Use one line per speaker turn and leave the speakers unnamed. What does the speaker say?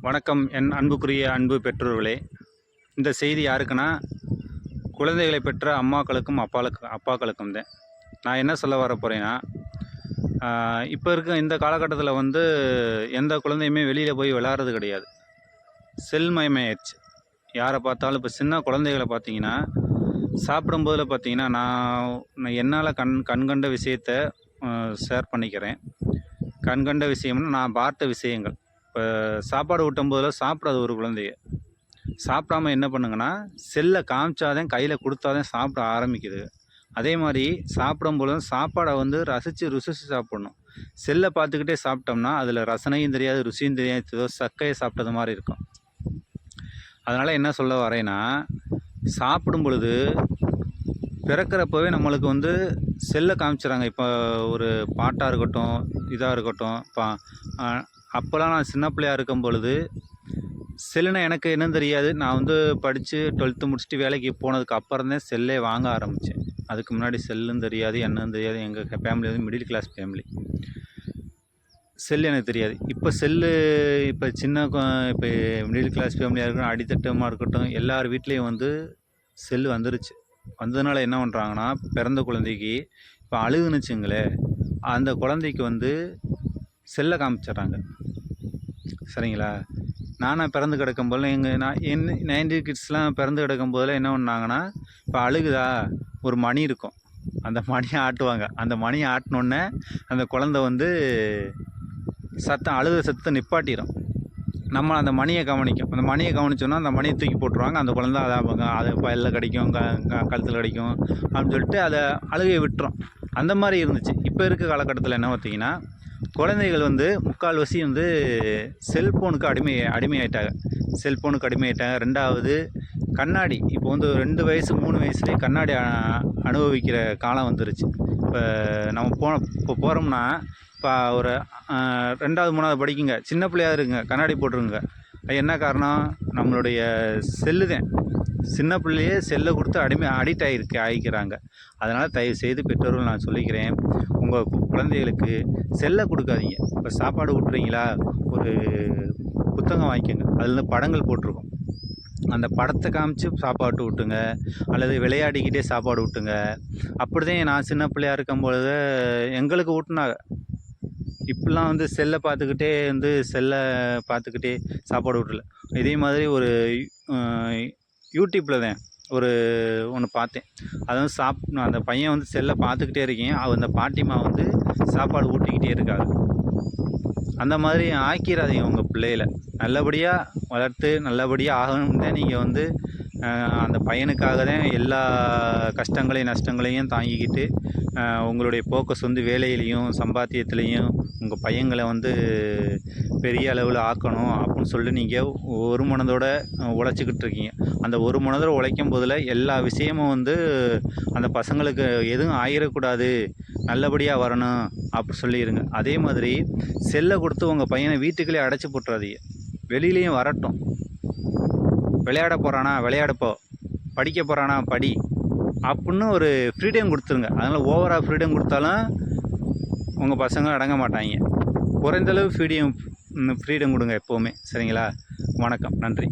வணக்கம் என் அன்புக்குரிய அன்பு பெற்றோர்களே. இந்த செய்தி யாருக்குன்னா, குழந்தைகளை பெற்ற அம்மாக்களுக்கும் அப்பாக்களுக்கும் தான். நான் என்ன சொல்ல வர போகிறேன்னா, இப்போ இருக்க இந்த காலகட்டத்தில் எந்த குழந்தையுமே வெளியில் போய் விளையாடுறது கிடையாது. செல்மயமாயிடுச்சு. யாரை பார்த்தாலும் இப்போ சின்ன குழந்தைகளை பார்த்தீங்கன்னா, சாப்பிடும்போதில் பார்த்தீங்கன்னா, நான் என்னால் கண்கண்ட விஷயத்த ஷேர் பண்ணிக்கிறேன். கண்கண்ட விஷயம்னா நான் பார்த்த விஷயங்கள். இப்போ சாப்பாடு ஊட்டும்போதில் சாப்பிடாது ஒரு குழந்தைய. சாப்பிடாம என்ன பண்ணுங்கன்னா, செல்லை காமிச்சாதான், கையில் கொடுத்தாதான் சாப்பிட ஆரம்பிக்குது. அதே மாதிரி சாப்பிடும்பொழுதும் சாப்பாடை ரசித்து ருசித்து சாப்பிடணும். செல்லை பார்த்துக்கிட்டே சாப்பிட்டோம்னா அதில் ரசனையும் தெரியாது, ருசியும் தெரியாது, ஏதோ சக்கையை சாப்பிட்டது மாதிரி இருக்கும். அதனால் என்ன சொல்ல வரேன்னா, சாப்பிடும் பொழுது பிறக்கிறப்பவே நம்மளுக்கு செல்லை காமிச்சிட்றாங்க. இப்போ ஒரு பாட்டாக இருக்கட்டும், இதாக இருக்கட்டும். இப்போ அப்போல்லாம் நான் சின்ன பிள்ளையா இருக்கும் பொழுது செல்லுனா எனக்கு என்னன்னு தெரியாது. நான் படித்து 12th முடிச்சுட்டு வேலைக்கு போனதுக்கு அப்புறம் தான் செல்லே வாங்க ஆரம்பித்தேன். அதுக்கு முன்னாடி செல்லும் தெரியாது, என்னன்னு தெரியாது. எங்கள் ஃபேமிலி மிடில் கிளாஸ் ஃபேமிலி. செல் எனக்கு தெரியாது. இப்போ செல்லு இப்போ இப்போ மிடில் கிளாஸ் ஃபேமிலியாக இருக்கட்டும், அடித்தட்டமாக இருக்கட்டும், எல்லார் வீட்லேயும் செல்லு வந்துருச்சு. வந்ததுனால என்ன பண்ணுறாங்கன்னா, பிறந்த குழந்தைக்கு இப்போ அழுகுனுச்சுங்களேன், அந்த குழந்தைக்கு செல்லை காமிச்சிட்றாங்க. சரிங்களா? நானாக பிறந்து கிடக்கும் போதெல்லாம் என் 90 கிட்ஸ்லாம் பிறந்து கிடக்கும் போதெல்லாம் என்ன பண்ணாங்கன்னா, இப்போ அழுகுதா, ஒரு மணி இருக்கும், அந்த மணியை ஆட்டுவாங்க. அந்த மணியை ஆட்டினோடனே அந்த குழந்தை அழுகிற சத்தத்தை நிப்பாட்டிடும். நம்ம அந்த மணியை கவனிக்கும். அந்த மணியை கவனிச்சோன்னா அந்த மணியை தூக்கி போட்டுருவாங்க. அந்த குழந்தை அதை பல்லில் கடிக்கும், கழுத்தில் கடிக்கும் அப்படின்னு சொல்லிட்டு அதை அழுகையை விட்டுரும். அந்த மாதிரி இருந்துச்சு. இப்போ இருக்க காலகட்டத்தில் என்ன பார்த்தீங்கன்னா, குழந்தைகள் முக்கால்வாசி செல்ஃபோனுக்கு அடிமையாயிட்டாங்க. செல்ஃபோனுக்கு அடிமையாயிட்டாங்க. ரெண்டாவது கண்ணாடி. இப்போ 2 வயசு 3 வயசுலேயே கண்ணாடி அனுபவிக்கிற காலம் வந்துருச்சு. இப்போ போகிறோம்னா, இப்போ ஒரு 2வது 3வது படிக்குங்க, சின்ன பிள்ளையாக இருக்குங்க, கண்ணாடி போட்டுருங்க. அது என்ன காரணம்? நம்மளுடைய செல்லு தான். சின்ன பிள்ளையே செல்லை கொடுத்து அடிக்ட் ஆகிக்கிறாங்க. அதனால் தயவுசெய்து பெற்றோர்கள் நான் சொல்லிக்கிறேன், உங்கள் குழந்தைகளுக்கு செல்லை கொடுக்காதீங்க. இப்போ சாப்பாடு ஊட்டுறீங்களா, ஒரு புத்தகம் வாங்கிக்கோங்க, அதில் படங்கள் போட்டிருக்கும். அந்த படத்தை காமிச்சு சாப்பாடு ஊட்டுங்க, அல்லது விளையாடிக்கிட்டே சாப்பாடு ஊட்டுங்க. அப்படி தான் நான் சின்ன பிள்ளையாக இருக்கும்பொழுது எங்களுக்கு ஊட்டினாங்க. இப்போலாம் செல்லை பார்த்துக்கிட்டே சாப்பாடு ஊட்டல. இதே மாதிரி ஒரு யூடியூப்பில் தான் ஒன்று பார்த்தேன். அது அந்த பையன் செல்லை பார்த்துக்கிட்டே இருக்கேன், அந்த பாட்டிமா சாப்பாடு ஊட்டிக்கிட்டே இருக்காங்க. அந்த மாதிரி ஆக்கிடாதீங்க உங்கள் பிள்ளைகளை. நல்லபடியாக வளர்த்து நல்லபடியாக ஆகணும்னு தான் நீங்கள் அந்த பையனுக்காக தான் எல்லா கஷ்டங்களையும் நஷ்டங்களையும் தாங்கிக்கிட்டு உங்களுடைய ஃபோக்கஸ் வேலையிலையும் சம்பாத்தியத்துலேயும் உங்கள் பையங்களை பெரிய அளவில் ஆக்கணும் அப்படின்னு சொல்லிட்டு நீங்கள் ஒரு மனதோடு உழைச்சிக்கிட்டு இருக்கீங்க. அந்த ஒரு மனதோடு உழைக்கும் போதில் எல்லா விஷயமும் அந்த பசங்களுக்கு எதுவும் ஆகிடக்கூடாது, நல்லபடியாக வரணும் அப்படி சொல்லிடுங்க. அதே மாதிரி செல்லை கொடுத்து உங்கள் பையனை வீட்டுக்குள்ளே அடைச்சி போட்டுறாதீங்க. வெளியிலையும் வரட்டும். விளையாட போகிறானா விளையாடப்போ, படிக்க போகிறானா படி அப்படின்னு ஒரு ஃப்ரீடம் கொடுத்துருங்க. அதனால் ஓவராக ஃப்ரீடம் கொடுத்தாலும் உங்கள் பசங்க அடங்க மாட்டாங்க. குறைந்தளவு ஃப்ரீடம் கொடுங்க எப்போவுமே. சரிங்களா? வணக்கம், நன்றி.